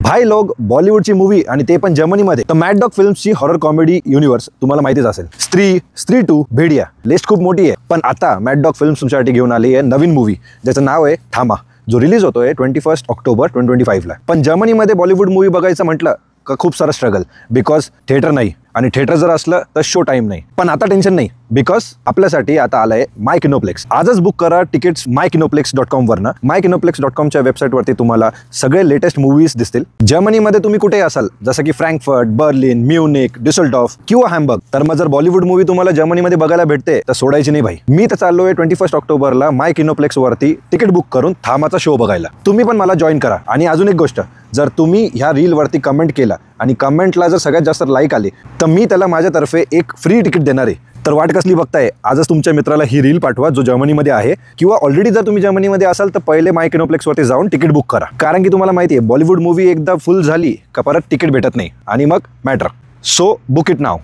भाई लोग बॉलिवूडची मूवी आणि ते पण जर्मनीमध्ये तर मॅड डॉग फिल्म्सची हॉरर कॉमेडी युनिव्हर्स तुम्हाला माहितीच असेल. स्त्री 2 भेडिया लिस्ट खूप मोठी आहे. पण आता मॅड डॉग फिल्म्स तुमच्यासाठी घेऊन आली आहे नवीन मूवी ज्याचं नाव आहे थांबा, जो रिलीज होतोय 21 ऑक्टोबर 2025 ला. पण जर्मनीमध्ये बॉलिवूड मूवी बघायचं म्हटलं का खूप सारं स्ट्रगल, बिकॉज थिएटर नाही आणि थिएटर जर असलं तर शो टाइम नाही. पण आता टेन्शन नाही, बिकॉज आपल्यासाठी आता आलंय माय किनोप्लेक्स. आजच बुक करा तिकीट्स mykinoplex.com वरनं. mykinoplex.comच्या वेबसाईटवरती तुम्हाला सगळे लेटेस्ट मूवीज दिसतील. जर्मनीमध्ये तुम्ही कुठेही असाल, जसं की फ्रँकफर्ट, बर्लिन, म्युनिक, डिसल्डॉर्फ किंवा हॅम्बर्ग, तर मग जर बॉलिवूड मूवी तुम्हाला जर्मनीमध्ये बघायला भेटते तर सोडायची नाही भाई. मी तर चाललोय 21 ऑक्टोबरला माय किनोप्लेक्स वरती तिकीट बुक करून थामाचा शो बघायला. तुम्ही पण मला जॉईन करा. आणि अजून एक गोष्ट, जर तुम्ही ह्या रील वरती कमेंट केला आणि कमेंटला जर सगळ्यात जास्त लाईक आली तर मी त्याला माझ्यातर्फे एक फ्री तिकीट देणार आहे. तर वाट कसली बघताय, आजच तुमच्या मित्राला ही रील पाठवा जो जर्मनीमध्ये आहे, किंवा ऑलरेडी जर तुम्ही जर्मनीमध्ये असाल तर पहिले माय किनोप्लेक्स वरती जाऊन तिकीट बुक करा. कारण की तुम्हाला माहिती आहे बॉलिवूड मूवी एकदा फुल झाली का परत तिकीट भेटत नाही आणि मग matter. So book it now.